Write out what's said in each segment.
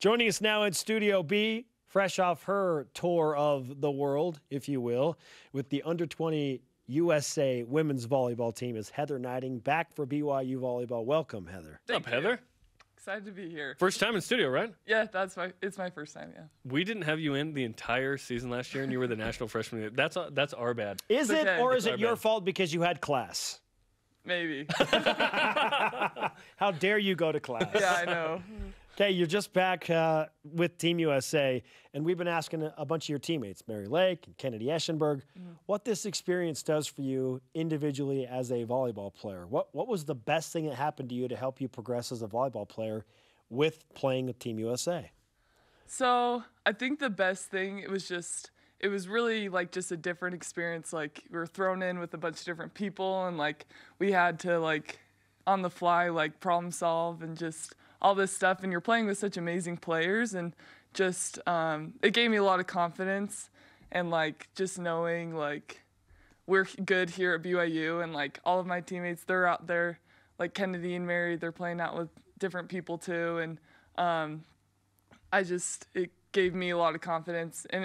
Joining us now in Studio B, fresh off her tour of the world, if you will, with the Under-20 USA women's volleyball team is Heather Gneiting, back for BYU volleyball. Welcome, Heather. What's up, Heather? Excited to be here. First time in studio, right? Yeah, it's my first time, yeah. We didn't have you in the entire season last year, and you were the national freshman. That's our bad. Is it, okay. or is it your fault because you had class? Maybe. How dare you go to class? Yeah, I know. Okay, you're just back with Team USA, and we've been asking a bunch of your teammates, Mary Lake and Kennedy Eschenberg, what this experience does for you individually as a volleyball player. What was the best thing that happened to you to help you progress as a volleyball player with playing with Team USA? So I think the best thing, it was really like just a different experience. Like we were thrown in with a bunch of different people, and like we had to like on the fly like problem solve and just all this stuff, and you're playing with such amazing players, and just it gave me a lot of confidence, and like just knowing like we're good here at BYU, and like all of my teammates, they're out there, like Kennedy and Mary, they're playing out with different people too, and it gave me a lot of confidence, and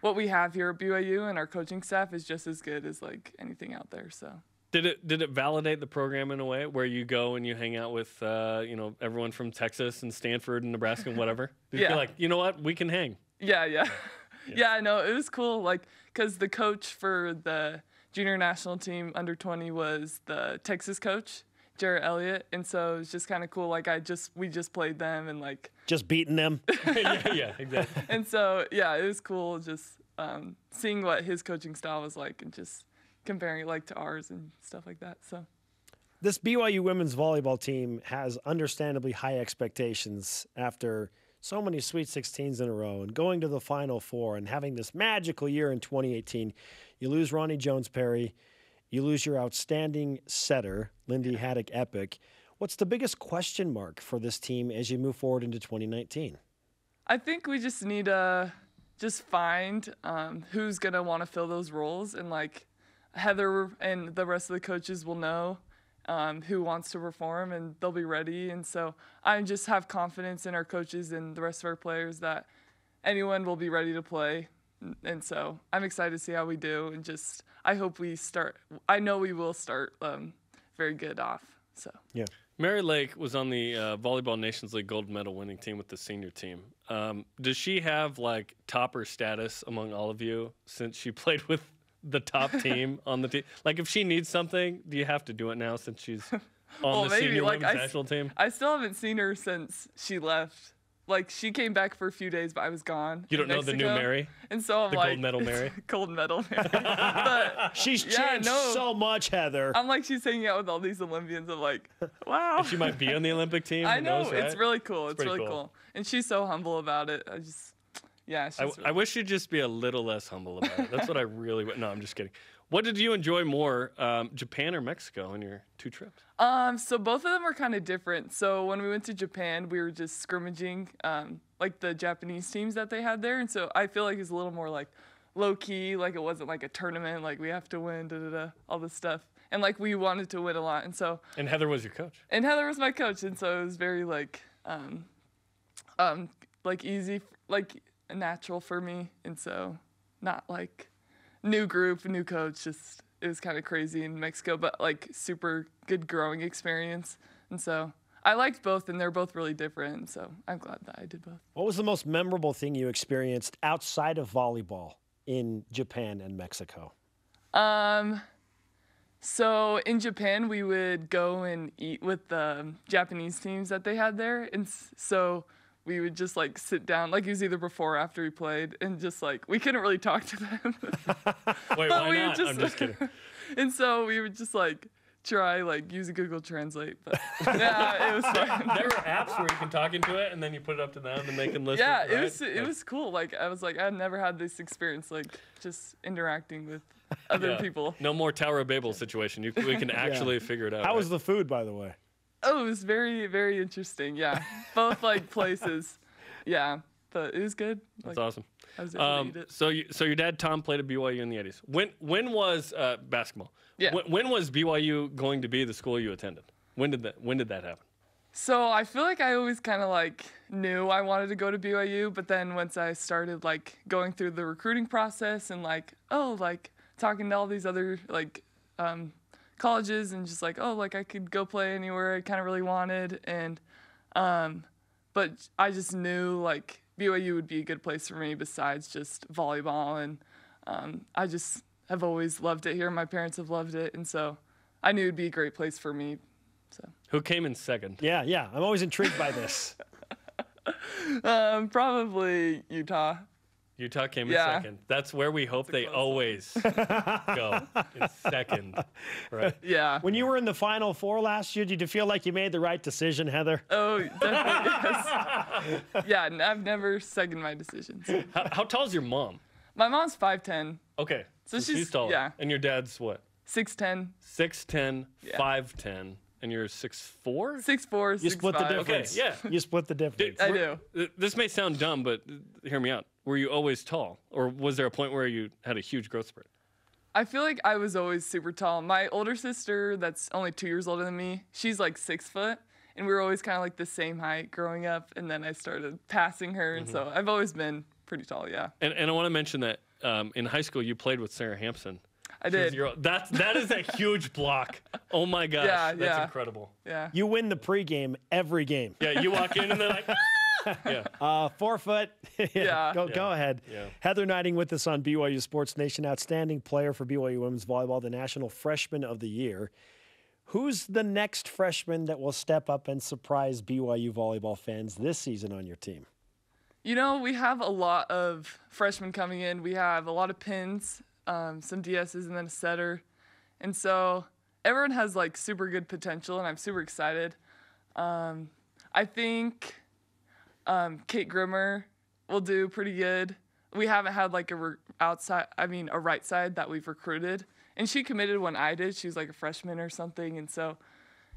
what we have here at BYU and our coaching staff is just as good as like anything out there. So. Did it validate the program in a way where you go and you hang out with everyone from Texas and Stanford and Nebraska and whatever? Did you feel like, you know what, we can hang? Yeah. Yeah, I know. It was cool, like, because the coach for the junior national team under-20 was the Texas coach, Jarrett Elliott, and so it was just kind of cool. Like we just played them and like just beating them. yeah, exactly. And so yeah, it was cool just seeing what his coaching style was like and just comparing it like to ours and stuff like that. So this BYU women's volleyball team has understandably high expectations after so many Sweet 16s in a row and going to the Final Four and having this magical year in 2018. You lose Ronnie Jones-Perry. You lose your outstanding setter, Lindy Haddock-Epic. What's the biggest question mark for this team as you move forward into 2019? I think we just need to just find who's going to want to fill those roles, and like Heather and the rest of the coaches will know who wants to perform, and they'll be ready. And so I just have confidence in our coaches and the rest of our players that anyone will be ready to play. And so I'm excited to see how we do, and just I hope we start. I know we will start very good off. So yeah. Mary Lake was on the Volleyball Nations League gold medal winning team with the senior team. Does she have like topper status among all of you since she played with the top team on the team? Like if she needs something, do you have to do it now since she's on the senior women's national team? I still haven't seen her since she left. Like she came back for a few days, but I was gone. You don't know the new Mary? And so I'm the like, gold medal Mary? Gold medal Mary. But she's changed so much, Heather. I'm like, she's hanging out with all these Olympians. I'm like, wow. And she might be on the Olympic team. I know. Knows, right? It's really cool. It's really cool. cool. And she's so humble about it. I wish she'd just be a little less humble about it. That's what I really – no, I'm just kidding. What did you enjoy more, Japan or Mexico in your two trips? So both of them were kind of different. So when we went to Japan, we were just scrimmaging like the Japanese teams that they had there. And so I feel like it's a little more like low-key, like it wasn't like a tournament, like we have to win, all this stuff. And like we wanted to win a lot. And Heather was your coach. And Heather was my coach. And so it was very like easy, like natural for me. And so not like new group, new coach, just it was kind of crazy in Mexico, but like super good growing experience. And so I liked both, and they're both really different. So I'm glad that I did both. What was the most memorable thing you experienced outside of volleyball in Japan and Mexico? So in Japan, we would go and eat with the Japanese teams that they had there. And so we would just like sit down, like it was either before or after we played, and just like we couldn't really talk to them. Wait, why not? I'm just kidding. And so we would just like try like use Google Translate, but yeah, it was fun. There were apps where you can talk into it and then you put it up to them and they can listen. Yeah, right? it was cool. Like I was like, I'd never had this experience, like just interacting with other people. No more Tower of Babel situation. We can actually figure it out. How was the food, by the way? Oh, it was very, very interesting. Yeah, both like places. Yeah, but it was good. That's awesome. I was able to eat it. So your dad Tom played at BYU in the 80s. When was basketball? Yeah. When was BYU going to be the school you attended? When did that happen? So I feel like I always kind of like knew I wanted to go to BYU, but then once I started like going through the recruiting process and like, talking to all these other like colleges and just like, like I could go play anywhere I kind of really wanted. And, but I just knew like BYU would be a good place for me besides just volleyball. And I just have always loved it here. My parents have loved it. And so I knew it'd be a great place for me. So. Who came in second? Yeah. I'm always intrigued by this. Probably Utah. Utah came in second. That's where we hope they always go, in second. Right. Yeah. When you were in the Final Four last year, did you feel like you made the right decision, Heather? Oh, definitely, yes. Yeah, I've never seconded my decisions. How tall is your mom? My mom's 5'10". Okay. So she's tall. Yeah. And your dad's what? 6'10". 6'10", 5'10", and you're 6'4"? 6'4", You split the 6'5". difference. Okay, yeah. You split the difference. I do. This may sound dumb, but hear me out. Were you always tall? Or was there a point where you had a huge growth spurt? I feel like I was always super tall. My older sister, that's only 2 years older than me, she's like 6 foot. And we were always kind of like the same height growing up. And then I started passing her. And so I've always been pretty tall, yeah. And I want to mention that in high school, you played with Sarah Hampson. I did. That is a huge block. Oh my gosh, that's incredible. Yeah. You win the pregame every game. Yeah, you walk in and they're like, yeah. 4 foot. Yeah. Go ahead. Yeah. Heather Gneiting with us on BYU Sports Nation. Outstanding player for BYU women's volleyball, the National Freshman of the Year. Who's the next freshman that will step up and surprise BYU volleyball fans this season on your team? You know, we have a lot of freshmen coming in. We have a lot of pins, some DSs, and then a setter. And so everyone has like super good potential, and I'm super excited. I think Kate Grimmer will do pretty good. We haven't had like a right side that we've recruited. And she committed when I did. She was like a freshman or something. And so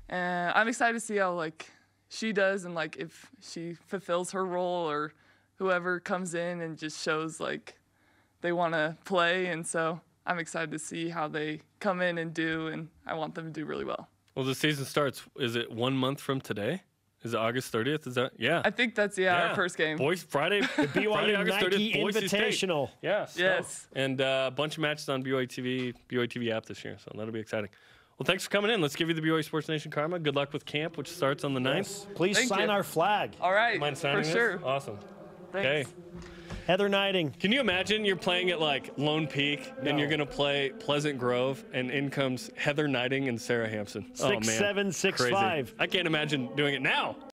I'm excited to see how like she does and like if she fulfills her role or whoever comes in and just shows like they want to play. And so I'm excited to see how they come in and do. And I want them to do really well. Well, the season starts, is it 1 month from today? Is it August 30th? Is that? Yeah. I think that's, our first game. Boys, Friday, BYU August Nike 30th, Boise State. Invitational. Yeah. Yes. And a bunch of matches on BYUtv app this year, so that'll be exciting. Well, thanks for coming in. Let's give you the BYU Sports Nation karma. Good luck with camp, which starts on the 9th. Please Thank sign you. our flag. All right. Mind signing for this? sure. Awesome. Thanks. Okay. Heather Gneiting. Can you imagine you're playing at like Lone Peak and you're going to play Pleasant Grove and in comes Heather Gneiting and Sarah Hampson? 6'7", 6'5". I can't imagine doing it now.